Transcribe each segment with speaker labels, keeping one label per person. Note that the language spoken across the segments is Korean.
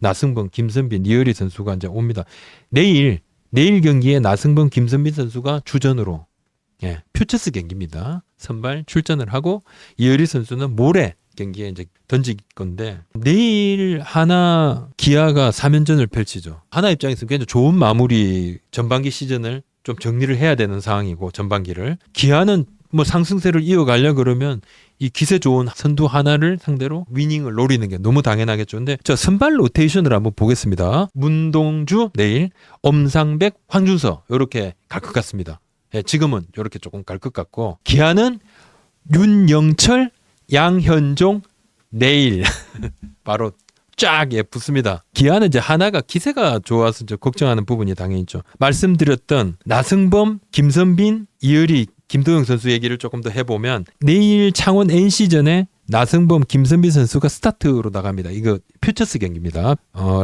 Speaker 1: 나승범, 김선빈, 이어리 선수가 이제 옵니다. 내일 경기에 나승범, 김선빈 선수가 주전으로 퓨처스 경기입니다. 선발 출전을 하고 이어리 선수는 모레 경기에 이제 던질 건데 내일 하나 기아가 3연전을 펼치죠. 하나 입장에서는 굉장히 좋은 마무리 전반기 시즌을 좀 정리를 해야 되는 상황이고 전반기를 기아는 뭐 상승세를 이어가려 그러면 이 기세 좋은 선두 하나를 상대로 위닝을 노리는 게 너무 당연하겠죠. 근데 저 선발 로테이션을 한번 보겠습니다. 문동주 내일, 엄상백, 황준서 이렇게 갈 것 같습니다. 지금은 이렇게 조금 갈 것 같고 기아는 윤영철, 양현종 내일 바로 쫙 붙습니다. 기아는 이제 하나가 기세가 좋아서 이제 걱정하는 부분이 당연히 있죠. 말씀드렸던 나승범, 김선빈, 이어리, 김도영 선수 얘기를 조금 더 해보면 내일 창원 NC전에 나승범, 김선빈 선수가 스타트로 나갑니다. 이거 퓨처스 경기입니다.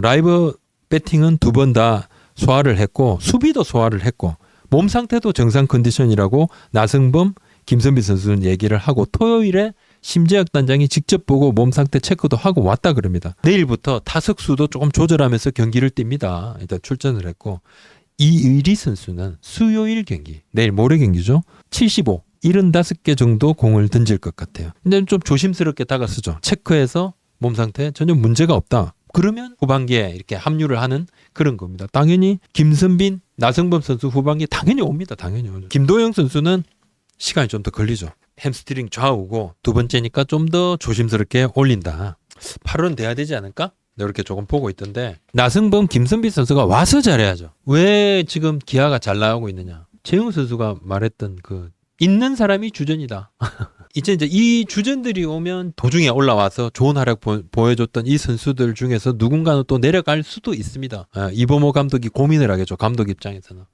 Speaker 1: 라이브 배팅은 2번 다 소화를 했고 수비도 소화를 했고 몸 상태도 정상 컨디션이라고 나승범, 김선빈 선수는 얘기를 하고 토요일에 심재혁 단장이 직접 보고 몸 상태 체크도 하고 왔다 그럽니다. 내일부터 타석 수도 조금 조절하면서 경기를 띱니다. 일단 출전을 했고 이의리 선수는 수요일 경기, 내일 모레 경기죠. 75, 75개 정도 공을 던질 것 같아요. 근데 좀 조심스럽게 다가서죠. 체크해서 몸 상태 전혀 문제가 없다. 그러면 후반기에 이렇게 합류를 하는 그런 겁니다. 당연히 김선빈, 나승범 선수 후반기에 당연히 옵니다. 당연히 오죠. 김도영 선수는 시간이 좀 더 걸리죠. 햄스트링 좌우고 두 번째니까 좀 더 조심스럽게 올린다. 8월은 돼야 되지 않을까? 이렇게 조금 보고 있던데 나승범, 김선빈 선수가 와서 잘해야죠. 왜 지금 기아가 잘 나오고 있느냐? 재웅 선수가 말했던 그 있는 사람이 주전이다. 이제 이 주전들이 오면 도중에 올라와서 좋은 활약 보여줬던 이 선수들 중에서 누군가는 또 내려갈 수도 있습니다. 이범호 감독이 고민을 하겠죠. 감독 입장에서는.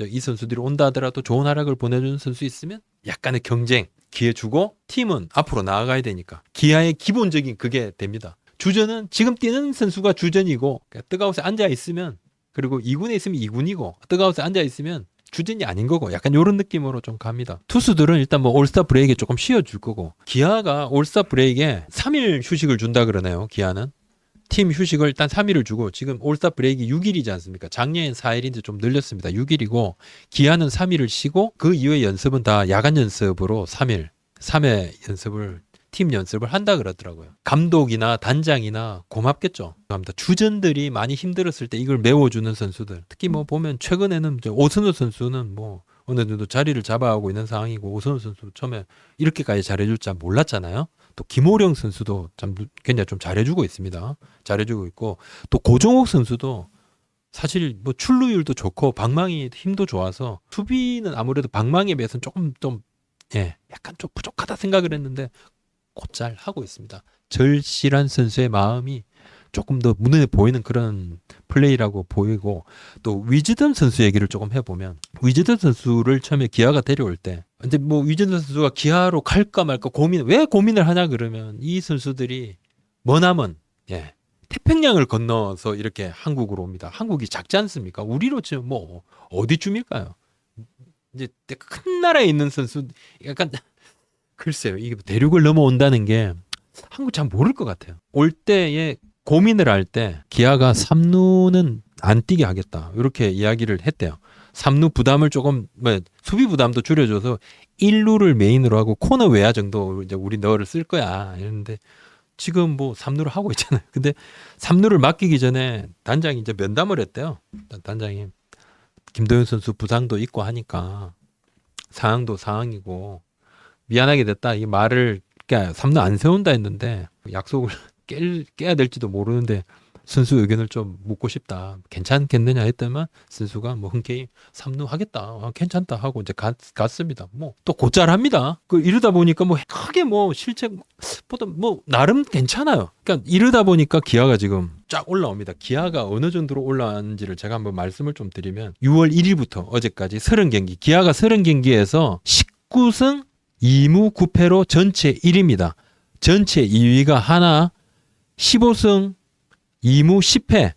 Speaker 1: 이 선수들이 온다 하더라도 좋은 활약을 보내주는 선수 있으면 약간의 경쟁 기회 주고 팀은 앞으로 나아가야 되니까 기아의 기본적인 그게 됩니다. 주전은 지금 뛰는 선수가 주전이고 뜨가웃에 앉아 있으면 그리고 2군에 있으면 2군이고 뜨가웃에 앉아 있으면 주전이 아닌 거고 약간 이런 느낌으로 좀 갑니다. 투수들은 일단 뭐 올스타 브레이크에 조금 쉬어줄 거고 기아가 올스타 브레이크에 3일 휴식을 준다 그러네요. 기아는 팀 휴식을 일단 3일을 주고 지금 올스타 브레이크 6일이지 않습니까? 작년엔 4일인데 좀 늘렸습니다. 6일이고 기아는 3일을 쉬고 그 이후에 연습은 다 야간 연습으로 3회 연습을 팀 연습을 한다 그러더라고요. 감독이나 단장이나 고맙겠죠. 주전들이 많이 힘들었을 때 이걸 메워주는 선수들. 특히 뭐 보면 최근에는 오선우 선수는 뭐 어느 정도 자리를 잡아가고 있는 상황이고 오선우 선수 처음에 이렇게까지 잘해줄 줄 몰랐잖아요. 또 김호령 선수도 참 굉장히 좀 잘해주고 있습니다. 잘해주고 있고 또 고종욱 선수도 사실 뭐 출루율도 좋고 방망이 힘도 좋아서 수비는 아무래도 방망이에 비해서는 조금 좀 약간 좀 부족하다 생각을 했는데 곧잘 하고 있습니다. 절실한 선수의 마음이 조금 더 눈에 보이는 그런 플레이라고 보이고 또 위즈덤 선수 얘기를 조금 해보면 위즈덤 선수를 처음에 기아가 데려올 때 근데 뭐 위즈덤 선수가 기아로 갈까 말까 왜 고민을 하냐 그러면 이 선수들이 머나먼 태평양을 건너서 이렇게 한국으로 옵니다. 한국이 작지 않습니까? 우리로 치면 뭐 어디쯤일까요? 이제 큰 나라에 있는 선수 약간 글쎄요. 이게 대륙을 넘어온다는 게 한국 잘 모를 것 같아요. 올 때에 고민을 할 때 기아가 3루는 안 뛰게 하겠다. 이렇게 이야기를 했대요. 3루 부담을 조금 수비 부담도 줄여줘서 1루를 메인으로 하고 코너 외야 정도 이제 우리 너를 쓸 거야. 이랬는데 지금 뭐 3루를 하고 있잖아요. 근데 3루를 맡기기 전에 단장이 이제 면담을 했대요. 단장이 김도영 선수 부상도 있고 하니까 상황도 상황이고 미안하게 됐다. 이 말을 3루 안 세운다 했는데 약속을 깨야 될지도 모르는데 선수 의견을 좀 묻고 싶다. 괜찮겠느냐 했더만 선수가 뭐 흔쾌히 3루 하겠다. 괜찮다 하고 이제 갔습니다. 뭐 또 곧잘합니다. 이러다 보니까 뭐 크게 뭐 실책보다 뭐 나름 괜찮아요. 그러니까 이러다 보니까 기아가 지금 쫙 올라옵니다. 기아가 어느 정도로 올라왔는지를 제가 한번 말씀을 좀 드리면 6월 1일부터 어제까지 30경기 기아가 30경기에서 19승 2무 9패로 전체 1위입니다. 전체 2위가 하나 15승 2무 10패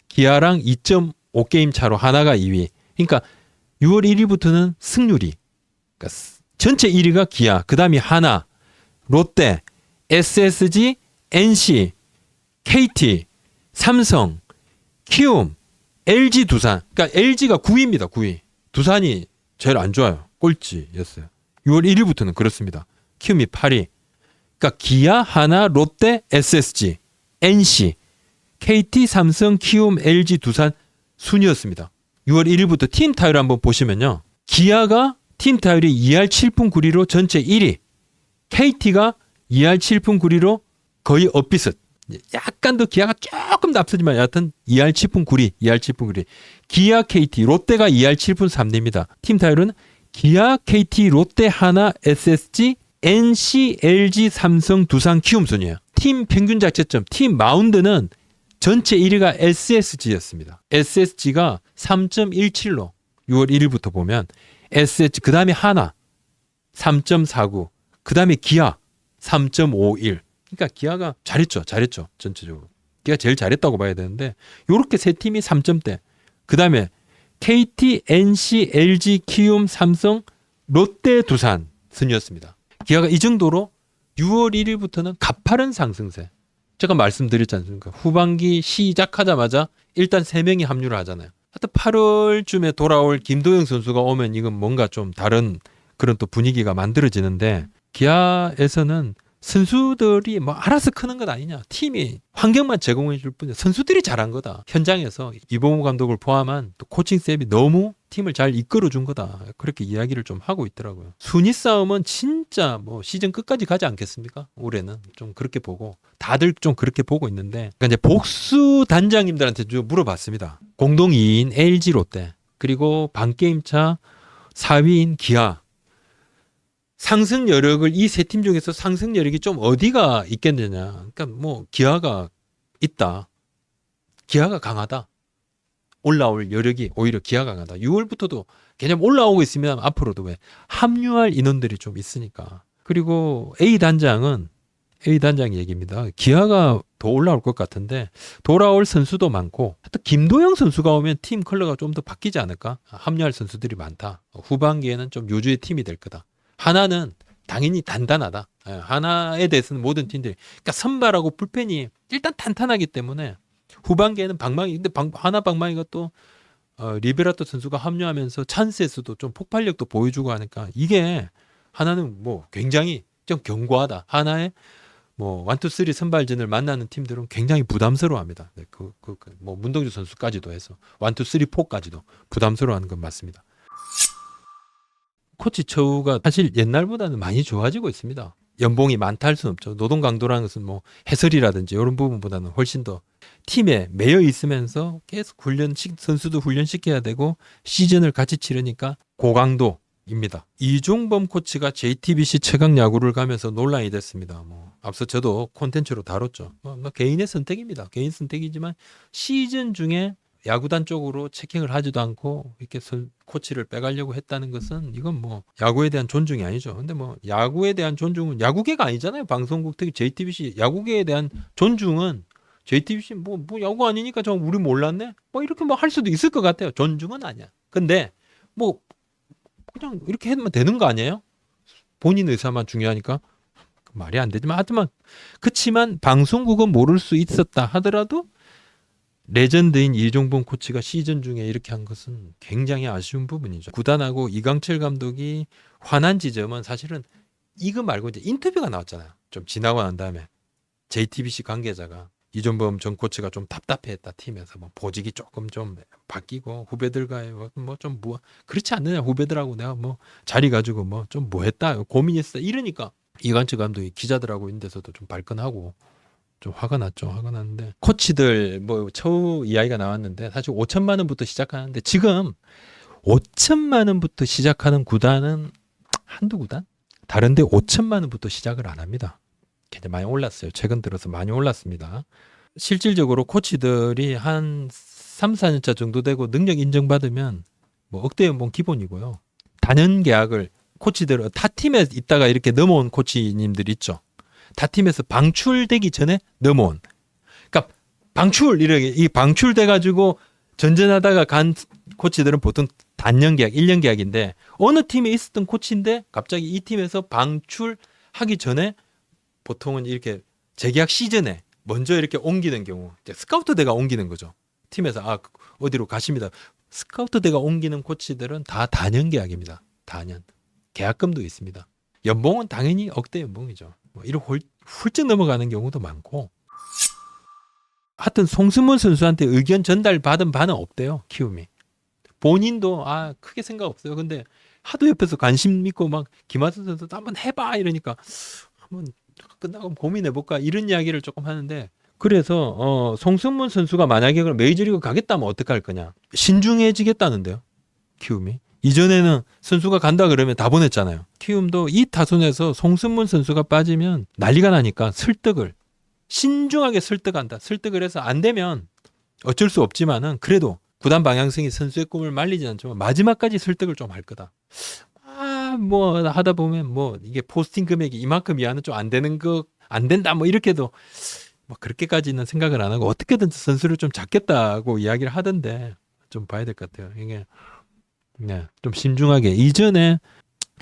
Speaker 1: 기아랑 2.5게임 차로 하나가 2위. 그러니까 6월 1위부터는 승률이 그러니까 전체 1위가 기아, 그 다음이 하나, 롯데, SSG, NC, KT 삼성, 키움, LG, 두산. 그러니까 LG가 9위입니다. 9위. 두산이 제일 안 좋아요. 꼴찌였어요. 6월 1일부터는 그렇습니다. 키움이 8위. 그러니까 기아, 하나, 롯데, SSG, NC, KT, 삼성, 키움, LG, 두산 순이었습니다. 6월 1일부터 팀 타율 한번 보시면요. 기아가 팀 타율이 2할 7푼 9리로 전체 1위. KT가 2할 7푼 9리로 거의 엇비슷. 약간 더 기아가 조금 더 앞서지만 여하튼 2할 7푼 9리, 2할 7푼 9리. 기아, KT, 롯데가 2할 7푼 3리입니다. 팀 타율은 기아, KT, 롯데, 하나, SSG, NC, LG, 삼성, 두산, 키움 순이에요. 팀 평균 자책점, 팀 마운드는 전체 1위가 SSG였습니다. SSG가 3.17로 6월 1일부터 보면 SSG, 그 다음에 하나 3.49, 그 다음에 기아 3.51. 그러니까 기아가 잘했죠. 전체적으로. 기아 제일 잘했다고 봐야 되는데 요렇게 세 팀이 3점대. 그 다음에 KT, NC, LG, 키움, 삼성, 롯데, 두산 순이었습니다. 기아가 이 정도로 6월 1일부터는 가파른 상승세. 제가 말씀드렸지 않습니까? 후반기 시작하자마자 일단 3명이 합류를 하잖아요. 하여튼 8월쯤에 돌아올 김도영 선수가 오면 이건 뭔가 좀 다른 그런 또 분위기가 만들어지는데 기아에서는 선수들이 뭐 알아서 크는 것 아니냐. 팀이 환경만 제공해 줄 뿐이야. 선수들이 잘한 거다. 현장에서 이범호 감독을 포함한 또 코칭 스텝이 너무 팀을 잘 이끌어 준 거다. 그렇게 이야기를 좀 하고 있더라고요. 순위 싸움은 진짜 뭐 시즌 끝까지 가지 않겠습니까? 올해는 좀 그렇게 보고 다들 좀 그렇게 보고 있는데 그러니까 이제 복수 단장님들한테 좀 물어봤습니다. 공동 2위인 LG 롯데 그리고 반게임차 4위인 기아 상승 여력을 이 세 팀 중에서 상승 여력이 좀 어디가 있겠느냐. 그러니까 뭐 기아가 있다. 기아가 강하다. 올라올 여력이 오히려 기아가 강하다. 6월부터도 개념 올라오고 있으면 앞으로도 왜 합류할 인원들이 좀 있으니까. 그리고 A 단장 얘기입니다. 기아가 더 올라올 것 같은데 돌아올 선수도 많고 하여튼 김도영 선수가 오면 팀 컬러가 좀 더 바뀌지 않을까? 합류할 선수들이 많다. 후반기에는 좀 요주의 팀이 될 거다. 하나는 당연히 단단하다. 하나에 대해서는 모든 팀들이 그러니까 선발하고 불펜이 일단 탄탄하기 때문에 후반기에는 방망이 근데 하나 방망이가 또 리베라토 선수가 합류하면서 찬스에서도 좀 폭발력도 보여주고 하니까 이게 하나는 뭐 굉장히 좀 견고하다. 하나의 뭐 1, 2, 3 선발진을 만나는 팀들은 굉장히 부담스러워합니다. 네, 뭐 문동주 선수까지도 해서 1, 2, 3, 4까지도 부담스러워하는 건 맞습니다. 코치 처우가 사실 옛날보다는 많이 좋아지고 있습니다. 연봉이 많다 할 수는 없죠. 노동 강도라는 것은 뭐 해설이라든지 이런 부분보다는 훨씬 더 팀에 매여 있으면서 계속 선수도 훈련시켜야 되고 시즌을 같이 치르니까 고강도입니다. 이종범 코치가 JTBC 최강 야구를 가면서 논란이 됐습니다. 뭐 앞서 저도 콘텐츠로 다뤘죠. 뭐 개인의 선택입니다. 개인 선택이지만 시즌 중에 야구단 쪽으로 체킹을 하지도 않고 이렇게 코치를 빼가려고 했다는 것은 이건 뭐 야구에 대한 존중이 아니죠. 근데 뭐 야구에 대한 존중은 야구계가 아니잖아요. 방송국 특히 JTBC 야구계에 대한 존중은 JTBC 뭐 야구 아니니까 저 우리 몰랐네. 뭐 이렇게 뭐 할 수도 있을 것 같아요. 존중은 아니야. 근데 뭐 그냥 이렇게 하면 되는 거 아니에요? 본인 의사만 중요하니까 말이 안 되지만 하여튼 그치만 방송국은 모를 수 있었다 하더라도 레전드인 이종범 코치가 시즌 중에 이렇게 한 것은 굉장히 아쉬운 부분이죠. 구단하고 이강철 감독이 화난 지점은 사실은 이거 말고 이제 인터뷰가 나왔잖아요. 좀 지나고 난 다음에 JTBC 관계자가 이종범 전 코치가 좀 답답해했다 팀에서 뭐 보직이 조금 좀 바뀌고 후배들과의 뭐 좀 뭐 그렇지 않느냐 후배들하고 내가 뭐 자리 가지고 뭐 좀 뭐 했다 고민했어 이러니까 이강철 감독이 기자들하고 있는 데서도 좀 발끈하고 좀 화가 났는데 코치들 뭐 처우 이야기가 나왔는데 사실 5천만 원부터 시작하는데 지금 5천만 원부터 시작하는 구단은 한두 구단? 다른데 5천만 원부터 시작을 안 합니다. 굉장히 많이 올랐어요. 최근 들어서 많이 올랐습니다. 실질적으로 코치들이 한 3, 4년차 정도 되고 능력 인정받으면 뭐 억대 연봉 기본이고요. 단연 계약을 코치들 타 팀에 있다가 이렇게 넘어온 코치님들 있죠. 타 팀에서 방출되기 전에 넘어온. 그러니까 이 방출돼 가지고 전전하다가 간 코치들은 보통 단년 계약, 1년 계약인데 어느 팀에 있었던 코치인데 갑자기 이 팀에서 방출하기 전에 보통은 이렇게 재계약 시즌에 먼저 이렇게 옮기는 경우, 이제 스카우트 대가 옮기는 거죠. 팀에서 어디로 가십니다. 스카우트 대가 옮기는 코치들은 다 단연 계약입니다. 단연. 계약금도 있습니다. 연봉은 당연히 억대 연봉이죠. 뭐 이렇게 훌쩍 넘어가는 경우도 많고. 하여튼 송승문 선수한테 의견 전달 받은 바는 없대요. 키움이. 본인도 크게 생각 없어요. 근데 하도 옆에서 관심 있고 막 김하성 선수도 한번 해봐 이러니까 한번 끝나고 고민해볼까 이런 이야기를 조금 하는데, 그래서 송승문 선수가 만약에 그럼 메이저리그 가겠다면 어떻게 할 거냐. 신중해지겠다는데요. 키움이. 이전에는 선수가 간다 그러면 다 보냈잖아요. 키움도 이 타선에서 송승문 선수가 빠지면 난리가 나니까 신중하게 설득한다. 설득을 해서 안 되면 어쩔 수 없지만은 그래도 구단 방향성이 선수의 꿈을 말리지 않지만 마지막까지 설득을 좀 할 거다. 뭐 하다 보면 뭐 이게 포스팅 금액이 이만큼 이하는 좀 안 되는 거 안 된다 뭐 이렇게도 뭐 그렇게까지는 생각을 안 하고 어떻게든 선수를 좀 잡겠다고 이야기를 하던데 좀 봐야 될 것 같아요. 이게 좀 신중하게. 이전에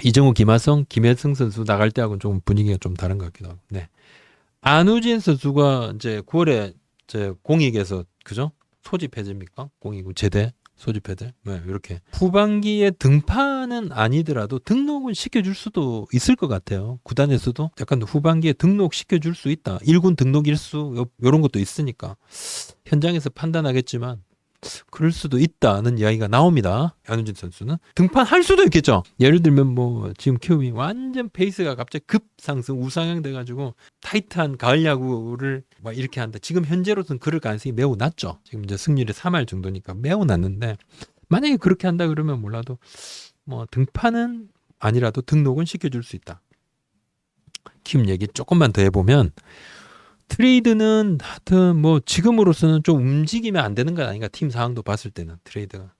Speaker 1: 이정우, 김하성, 김혜승 선수 나갈 때하고는 좀 분위기가 좀 다른 것 같기도 하고. 네. 안우진 선수가 이제 9월에 이제 공익에서 그죠? 소집 해제입니까? 공익 제대 소집 해제. 네, 이렇게 후반기에 등판은 아니더라도 등록은 시켜줄 수도 있을 것 같아요. 구단에서도 약간 후반기에 등록 시켜줄 수 있다. 1군 등록 일수 이런 것도 있으니까 현장에서 판단하겠지만 그럴 수도 있다는 이야기가 나옵니다. 안우진 선수는 등판할 수도 있겠죠. 예를 들면 뭐 지금 키움이 완전 페이스가 갑자기 급상승 우상향 돼가지고 타이트한 가을 야구를 막 이렇게 한다. 지금 현재로서는 그럴 가능성이 매우 낮죠. 지금 이제 승률이 3할 정도니까 매우 낮는데 만약에 그렇게 한다 그러면 몰라도 뭐 등판은 아니라도 등록은 시켜줄 수 있다. 키움 얘기 조금만 더 해보면. 트레이드는 하여튼 뭐 지금으로서는 좀 움직이면 안 되는 건 아닌가. 팀 상황도 봤을 때는 트레이드가.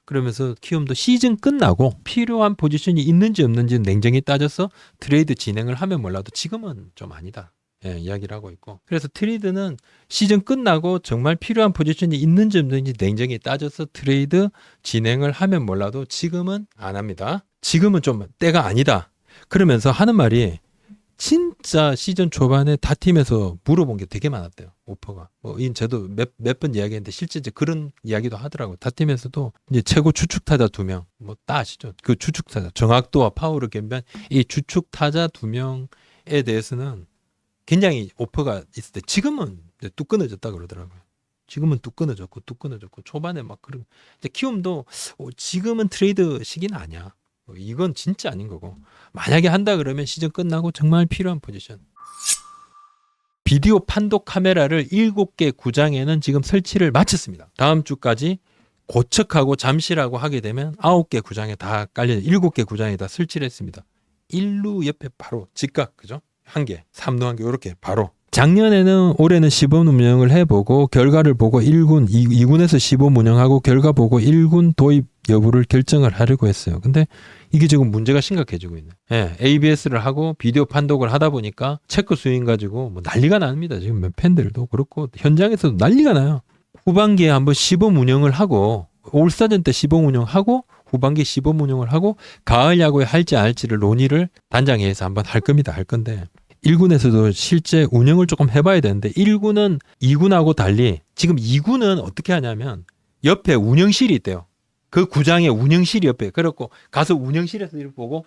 Speaker 1: 그러면서 키움도 시즌 끝나고 필요한 포지션이 있는지 없는지는 냉정히 따져서 트레이드 진행을 하면 몰라도 지금은 좀 아니다. 이야기를 하고 있고. 그래서 트레이드는 시즌 끝나고 정말 필요한 포지션이 있는지 없는지 냉정히 따져서 트레이드 진행을 하면 몰라도 지금은 안 합니다. 지금은 좀 때가 아니다. 그러면서 하는 말이 진짜 시즌 초반에 타 팀에서 물어본 게 되게 많았대요. 오퍼가. 뭐, 저도 몇 번 이야기했는데 실제 이제 그런 이야기도 하더라고요. 타 팀에서도 이제 최고 주축 타자 2명, 뭐 다 아시죠? 그 주축 타자 정확도와 파워를 겸비한 이 주축 타자 2명에 대해서는 굉장히 오퍼가 있을 때 지금은 뚝 끊어졌다 그러더라고요. 지금은 뚝 끊어졌고 초반에 막 그런. 이제 키움도 지금은 트레이드 시기는 아니야. 이건 진짜 아닌 거고 만약에 한다 그러면 시즌 끝나고 정말 필요한 포지션. 비디오 판독 카메라를 7개 구장에는 지금 설치를 마쳤습니다. 다음 주까지 고척하고 잠실하고 하게 되면 9개 구장에 다 깔려 7개 구장에 다 설치를 했습니다. 1루 옆에 바로 직각 그죠? 1개, 3루 1개 이렇게 바로. 작년에는 올해는 시범 운영을 해보고 결과를 보고 1군, 2군에서 시범 운영하고 결과 보고 1군 도입 여부를 결정을 하려고 했어요. 근데 이게 지금 문제가 심각해지고 있네. ABS를 하고 비디오 판독을 하다 보니까 체크 스윙 가지고 뭐 난리가 납니다. 지금 팬들도 그렇고 현장에서도 난리가 나요. 후반기에 한번 시범 운영을 하고 올스타전 때 시범 운영하고 후반기 시범 운영을 하고 가을 야구에 할지 안 할지를 논의를 단장회에서 한번 할 겁니다. 할 건데 1군에서도 실제 운영을 조금 해봐야 되는데 1군은 2군하고 달리 지금 2군은 어떻게 하냐면 옆에 운영실이 있대요. 그 구장에 운영실이 옆에. 그렇고 가서 운영실에서 이렇게 보고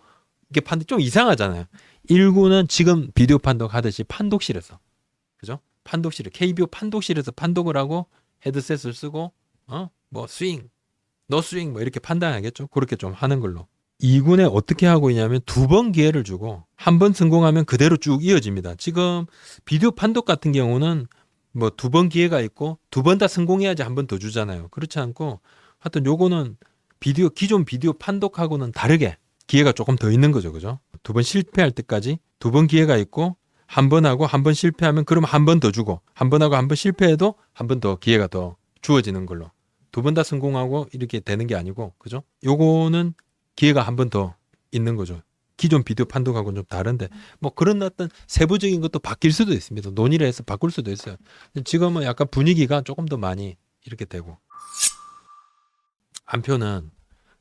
Speaker 1: 이게 판독 좀 이상하잖아요. 1군은 지금 비디오 판독 하듯이 판독실에서. 그죠? 판독실에 KBO 판독실에서 판독을 하고 헤드셋을 쓰고 뭐 스윙, 노 스윙 뭐 이렇게 판단하겠죠. 그렇게 좀 하는 걸로. 2군에 어떻게 하고 있냐면 2번 기회를 주고 한 번 성공하면 그대로 쭉 이어집니다. 지금 비디오 판독 같은 경우는 뭐 2번 기회가 있고 2번 다 성공해야지 한 번 더 주잖아요. 그렇지 않고 하여튼 요거는 기존 비디오 판독하고는 다르게 기회가 조금 더 있는 거죠. 그죠? 2번 실패할 때까지 2번 기회가 있고 한 번 하고 한 번 실패하면 그러면 한 번 더 주고 한 번 하고 한 번 실패해도 한 번 더 기회가 더 주어지는 걸로. 2번 다 성공하고 이렇게 되는 게 아니고 그죠? 요거는 기회가 한 번 더 있는 거죠. 기존 비디오 판독하고는 좀 다른데 뭐 그런 어떤 세부적인 것도 바뀔 수도 있습니다. 논의를 해서 바꿀 수도 있어요. 지금은 약간 분위기가 조금 더 많이 이렇게 되고 한편은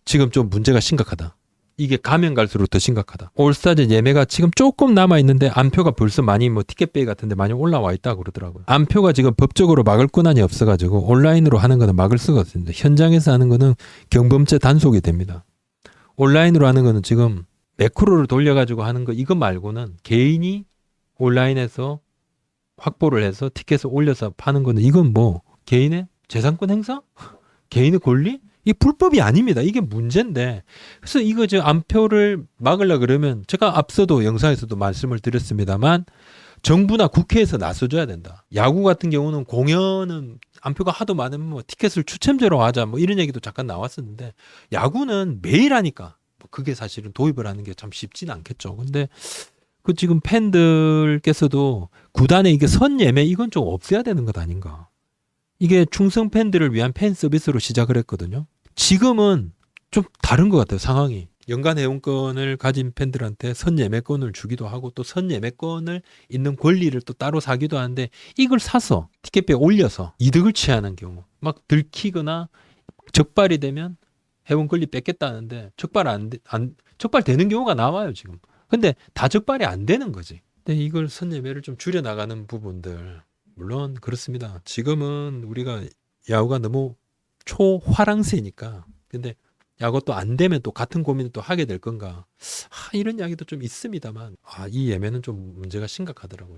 Speaker 1: 지금 좀 문제가 심각하다. 이게 가면 갈수록 더 심각하다. 올스타전 예매가 지금 조금 남아 있는데 안표가 벌써 많이 뭐 티켓베이 같은데 많이 올라와 있다고 그러더라고요. 안표가 지금 법적으로 막을 권한이 없어가지고 온라인으로 하는 거는 막을 수가 없습니다. 현장에서 하는 거는 경범죄 단속이 됩니다. 온라인으로 하는 거는 지금 매크로를 돌려가지고 하는 거 이거 말고는 개인이 온라인에서 확보를 해서 티켓을 올려서 파는 거는 이건 뭐 개인의 재산권 행사? 개인의 권리? 이 불법이 아닙니다. 이게 문제인데. 그래서 이거 저 안표를 막으려 그러면 제가 앞서도 영상에서도 말씀을 드렸습니다만 정부나 국회에서 나서줘야 된다. 야구 같은 경우는 공연은 안표가 하도 많으면 뭐 티켓을 추첨제로 하자 뭐 이런 얘기도 잠깐 나왔었는데 야구는 매일 하니까 그게 사실은 도입을 하는 게 참 쉽지는 않겠죠. 근데 그 지금 팬들께서도 구단의 이게 선 예매 이건 좀 없애야 되는 것 아닌가. 이게 충성 팬들을 위한 팬 서비스로 시작을 했거든요. 지금은 좀 다른 것 같아요, 상황이. 연간 회원권을 가진 팬들한테 선 예매권을 주기도 하고 또 선 예매권을 있는 권리를 또 따로 사기도 하는데 이걸 사서 티켓비에 올려서 이득을 취하는 경우 막 들키거나 적발이 되면 회원 권리 뺏겠다는데 적발되는 경우가 나와요, 지금. 근데 다 적발이 안 되는 거지. 근데 이걸 선 예매를 좀 줄여 나가는 부분들 물론 그렇습니다. 지금은 우리가 야구가 너무 초화랑세니까. 근데 야구 또 안 되면 또 같은 고민을 또 하게 될 건가. 이런 이야기도 좀 있습니다만 이 예매는 좀 문제가 심각하더라고요.